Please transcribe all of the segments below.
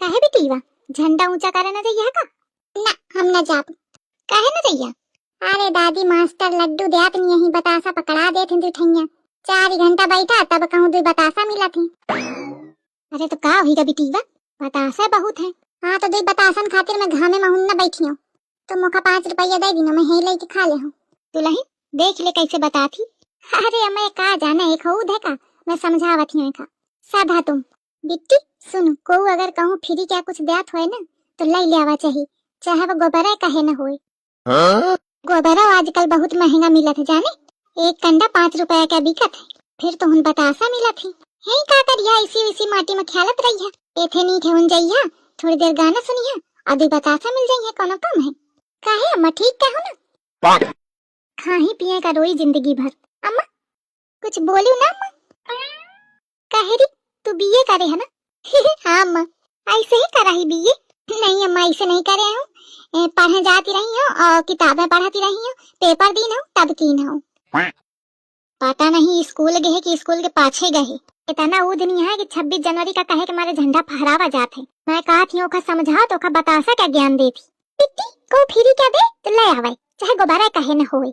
काहे बिटिवा झंडा ऊंचा करे न जइया का? ना हम न जाब। काहे न जइया? अरे दादी मास्टर लड्डू देत नहीं यही बतासा पकड़ा देत हिंदू ठैया 4 घंटा बैठा तब कहूं दो बतासा मिला थी। अरे तो का होई गा बिटिवा बतासा बहुत है। हां तो दो बतासन खातिर मैं घामे में हुन न बैठी हूं तो मोका 5 रुपया दे दी ना मैं हे लेके खा ले हूं। दुल्हन देख ले कैसे बताती। अरे अम्मा का जाने एक खुद है का मैं समझावत हूं का साधा तुम बिट्टी सुन को अगर कहूं फ्री क्या कुछ देत होए ना तो ले लेवा चाहिए चाहे वो गोबरा कहे न होए। गोबरा आजकल बहुत महंगा मिलत है जाने एक कंडा 5 रुपया का बिकत है फिर तो हुन बतासा मिलत है। हे का करिया इसी माटी में खेलत रही है एथे नी ठेवन जइया थोड़ी देर गाना सुनिया और दो बतासा मिल जाई है कोनो कम है। काहे अम्मा ठीक कहू ना खाही पिए का रोई जिंदगी भर। अम्मा कुछ बोलियो ना अम्मा। काहे री तू बीए करे है ना? हाँ अम्मा ऐसे ही करा ही बीए। नहीं अम्मा ऐसे नहीं करे हूँ पढ़ने जाती रही हूँ और किताबें पढ़ाती रही हूँ पेपर दी हूँ तब की हूँ। पता नहीं स्कूल गए कि स्कूल के पाछे गए इतना वो दिन है कि 26 जनवरी का कहे के मारे झंडा फहरावा जाते मैं कहा थी ओखा समझा तो ओखा बतासा क्या ज्ञान देती पिट्टी को फिरी क्या दे तो ले आवे चाहे गोबारा कहे न होए।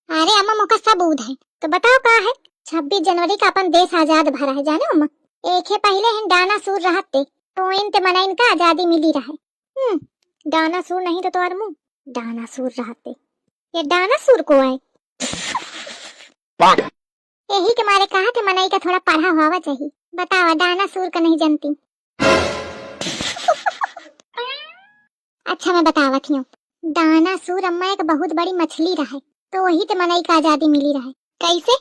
अरे अम्मा मोका सब उद है तो बताओ का है 26 जनवरी का अपन देश आजाद भरा है जानो अम्मा एक है पहले हैं डानासूर रहते तो इनते मना इनका आजादी मिली रहे। डानासूर नहीं तो और मुंह डानासूर रहते ये डानासूर को आए यही के मारे कहा थे मनाई का थोड़ा पढ़ा हुआ चाहिए बतावा डानासूर का नहीं जानती। अच्छा मैं बतावत हूँ डानासूर अम्मा एक बहुत बड़ी मछली रहे तो वही तो मनाई का आजादी मिली रहे। कैसे?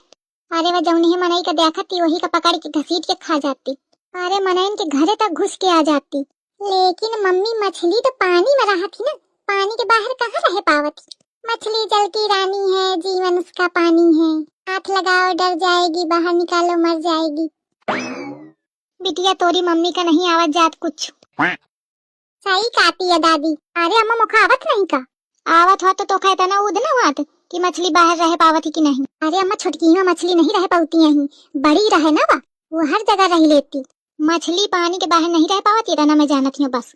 अरे वह जौन ही मनाई का देखा थी वही का पकड़ के घसीट के खा जाती। अरे मनाई के घरे तक घुस के आ जाती लेकिन मम्मी मछली तो पानी में रहा थी ना पानी के बाहर कहाँ रह पावती। मछली जल की रानी है जीवन उसका पानी है हाथ लगाओ डर जाएगी बाहर निकालो मर जाएगी। बिटिया तोरी मम्मी का नहीं आवाज जात कुछ सही कहती है दादी। अरे अम्मा मुखा आवत नहीं का आवत हो तो कहता ना उद ना हुआ कि मछली बाहर रह पावती कि नहीं। अरे अम्मा छुटकी मछली नहीं रह पाती यहीं बड़ी रहे ना वो हर जगह रह लेती मछली पानी के बाहर नहीं रह पावती रहना मैं जानती हूँ बस।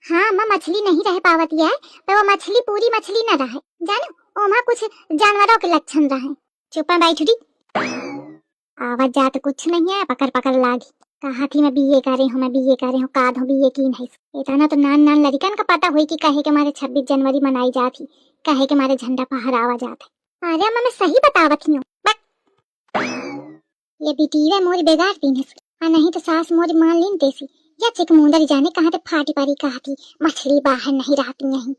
हाँ अम्मा मछली नहीं रह पावती है पर वो मछली पूरी मछली न रहे जानो ओमा कुछ जानवरों के लक्षण रहे। चुप बैठी आवाज जात कुछ नहीं है पकड़ पकड़ लागी कहा थी मैं बीए कर रही हूँ काद हो बीए की नहीं इतना तो नान लड़कन का पता हुई कि कहे के मारे 26 जनवरी मनाई जाती कहे के मारे झंडा फहरावा जाते। अरे अम्मा मैं सही बतावत हूँ ये बिटिया मोरी बेगार पीनस नहीं तो सास मोरी मान लीन तेसी या चिक मुंडर जाने कहाँ ते फाटी पारी कहा थी मछली बाहर नहीं रहती यहीं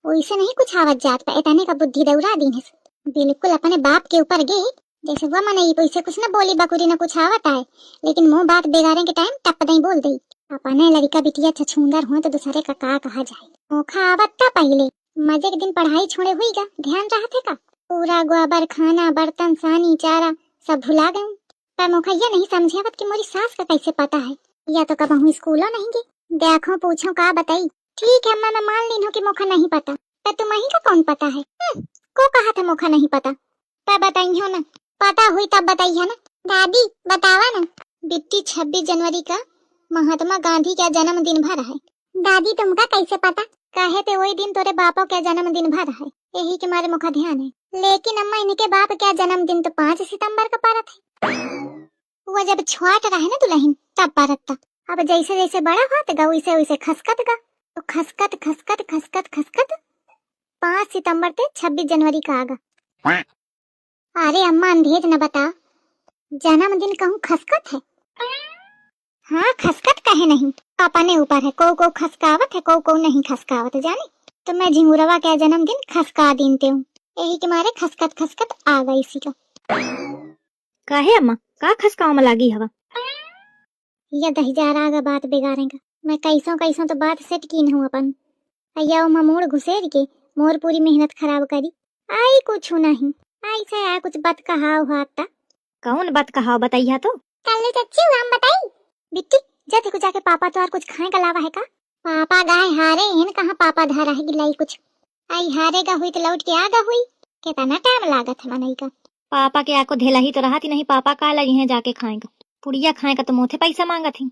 वैसे नहीं कुछ आवाज जात पर इतने का बुद्धि दौड़ा दीनस बिल्कुल अपने बाप के ऊपर गए जैसे वो मनाई वैसे कुछ न बोली बकुरी न कुछ आवत आए लेकिन मुंह बात बेगारे के टाइम टप नहीं बोल दी। अपने लड़का बिटिया छछूंदर हुआ तो दूसरे का कहा जाए ओखा आवत था पहले मजे के दिन पढ़ाई छोड़े हुई गा ध्यान रहा थे का पूरा गोबर खाना बर्तन सानी चारा सब भुला गए पर मुखा ये नहीं समझावत कि मेरी सास का कैसे पता है या तो कब हम स्कूलों नहीं गए देखो पूछो का बताई। ठीक है मैं मान ली हूँ कि मुखा नहीं पता पर तुम्हें का कौन पता है को कहा था मुखा नहीं पता तब बताई हो ना पता हुई तब बताई है ना दादी बतावा ना। बिट्टी 26 जनवरी का महात्मा गांधी का जन्मदिन भर है। दादी तुमका कैसे पता? कहे थे वही दिन तोरे बापो का जन्मदिन भर है यही के मारे मुखा ध्यान है लेकिन अम्मा इनके बाप का जन्मदिन तो 5 सितंबर का परत है वो जब छोट रहे ना दुल्हन तब परत था। अब जैसे जैसे बड़ा होत गा वैसे वैसे खसकत गा तो खसकत खसकत खसकत खसकत 5 सितंबर ते 26 जनवरी का आगा। अरे अम्मा अंधेज न बता जन्मदिन कहूँ खसकत है। हाँ खसकत कहे नहीं अपने ऊपर है को खसकावत है को नहीं खसकावत जाने तो मैं झिंगुरवा का जन्मदिन खसका दीनते हूँ यही के मारे खसकत खसकत आ गई इसी का। काहे अम्मा का खसकाव में लागी हवा या दहिजारा का बात बिगाड़ेगा मैं कैसों तो बात सेट की हूँ अपन अया मोड़ घुसेर के मोर पूरी मेहनत खराब करी आई कुछ नहीं ऐसा है कुछ बात कहा हुआ था। कौन बात कहा बताइया तो कल चच्ची हम बताई बिट्टी जब को जाके पापा तो और कुछ खाने का लावा है का पापा गाय हारे हैं कहाँ पापा धारा है गिलाई कुछ आई हारेगा हुई तो लौट के आगा हुई कितना टाइम लागत है मनाई का पापा के आको धेला ही तो रहा थी नहीं पापा का लगी है जाके खाएगा पुड़िया खाए का तो मोथे पैसा मांगा थी।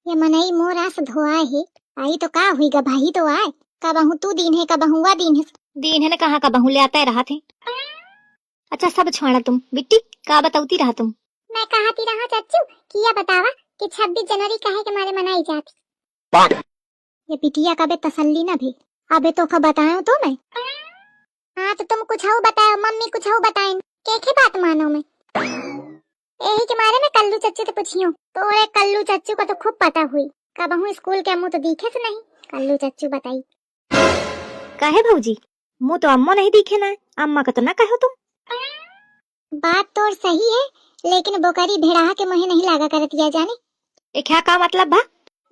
ये मनई मोर आस धोआ है, आई तो का हुई गा भाई तो आए, कबहू तू दिन है कबहू वा दिन है। दिन है ने कहा का बहु ले आता रहा थे। अच्छा सब छोड़ा तुम बिट्टी का बताऊती रहा तुम। मैं कहती रहा चाचू किया बतावा कि 26 जनवरी काहे के मारे मनाई जाती। ये बिटिया कबे तसल्ली न भी, अबे तो का बताऊं तो मैं। हाँ तो तुम कुछ हो बताओ, मम्मी कुछ हो बताएं, के बात मानो मैं। यही के मारे में कल्लू चच्चू से पूछियो, तो एक कल्लू चच्चू को तो खूब पता हुई, कबहू स्कूल के मुंह तो दिखे से नहीं। कल्लू चच्चू बताई काहे भौजी मुँह तो अम्मा नहीं दिखे ना, अम्मा का तो ना कहो तुम। बात तो सही है, लेकिन बोकरी भेड़ा के मुहे नहीं लागा करतिया जाने। ये क्या का मतलब बा?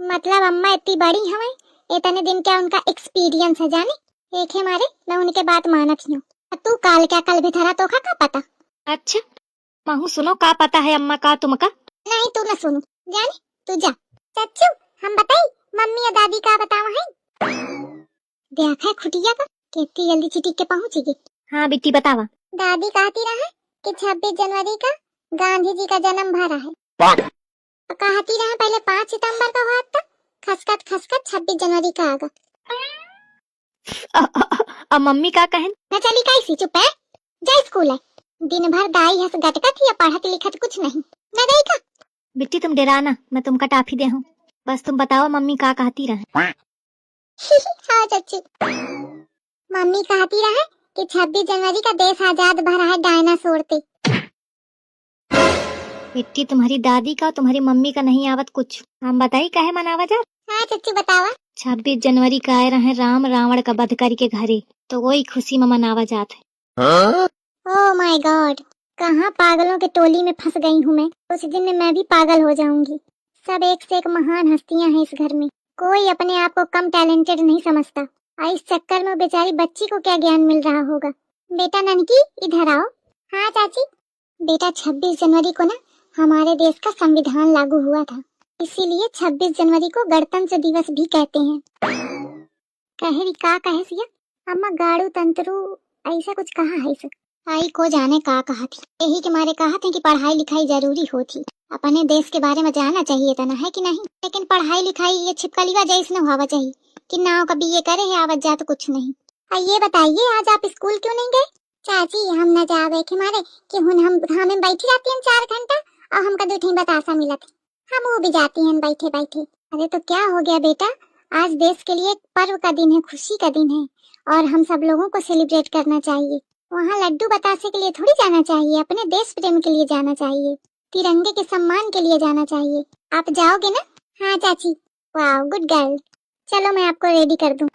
मतलब अम्मा इतनी बड़ी हमें, इतने दिन क्या उनका एक्सपीरियंस है जाने, एक है मारे मैं उनके बात मानत हूँ। तू काल क्या कल भी धरा तो का पता। अच्छा महू सुनो का पता है अम्मा का तुमका? नहीं तू न सुनो जाने, तू जा। चच्चू हम बताई मम्मी या दादी का बतावा है। देखा खुटिया का कितनी जल्दी चिटिक के पहुंचेगी। हाँ बिट्टी बतावा। दादी कहती रहा कि 26 जनवरी का गांधी जी का जन्म भरा है। कहती रहे पहले 5 सितंबर का हुआ था, खसखस 26 जनवरी का आगा। अब मम्मी का कहन? न चली कैसी चुप है, जा स्कूल है। दिन भर दाई हंस गटकत या पढ़त लिखत कुछ नहीं न गई का। बिट्टी तुम डराना, मैं तुमका टाफी दे हूँ, बस तुम बताओ मम्मी का कहती रहे। हाँ चच्ची, मम्मी कहती रहे कि 26 जनवरी का देश आजाद भरा है डायनासोर पे। बिट्टी तुम्हारी दादी का तुम्हारी मम्मी का नहीं आवत कुछ, हम बताई काहे मनावा जा। हाँ चच्ची बतावा। 26 जनवरी का आए रहे राम रावण का वध करके घरे, तो वही खुशी में मनावा जात है। ओह माय गॉड, कहाँ पागलों के टोली में फंस गई हूँ मैं। कुछ दिन में मैं भी पागल हो जाऊंगी। सब एक से एक महान हस्तियां हैं इस घर में, कोई अपने आप को कम टैलेंटेड नहीं समझता। इस चक्कर में बेचारी बच्ची को क्या ज्ञान मिल रहा होगा। बेटा ननकी इधर आओ। हाँ चाची। बेटा 26 जनवरी को ना हमारे देश का संविधान लागू हुआ था, इसीलिए 26 जनवरी को गणतंत्र दिवस भी कहते हैं। कहे का कहे सिया अम्मा गाड़ू तंत्रु ऐसा कुछ कहा है इसे। आई को जाने का कहा थी, यही के मारे कहा थे कि पढ़ाई लिखाई जरूरी होती, अपने देश के बारे में जानना चाहिए था ना है कि नहीं। लेकिन पढ़ाई लिखाई ये छिपकलीवा जैसे न हुआ चाहिए कि नाव का बीए करे है आवत जा तो कुछ नहीं। ये बताइए आज आप स्कूल क्यों नहीं गए। चाची हम न जावे के मारे कि हम बैठी जाती हैं 4 घंटा और हमका 2 बतासा मिला थे, हम वो भी जाती हैं बैठे बैठे। अरे तो क्या हो गया बेटा, आज देश के लिए पर्व का दिन है, खुशी का दिन है और हम सब लोगों को सेलिब्रेट करना चाहिए। वहाँ लड्डू बतासे के लिए थोड़ी जाना चाहिए, अपने देश प्रेम के लिए जाना चाहिए, तिरंगे के सम्मान के लिए जाना चाहिए। आप जाओगे ना। हाँ चाची। वाह गुड गर्ल, चलो मैं आपको रेडी कर दूं।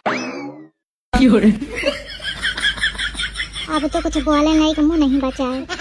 अब तो कुछ बोलने लायक मुंह नहीं बचा है।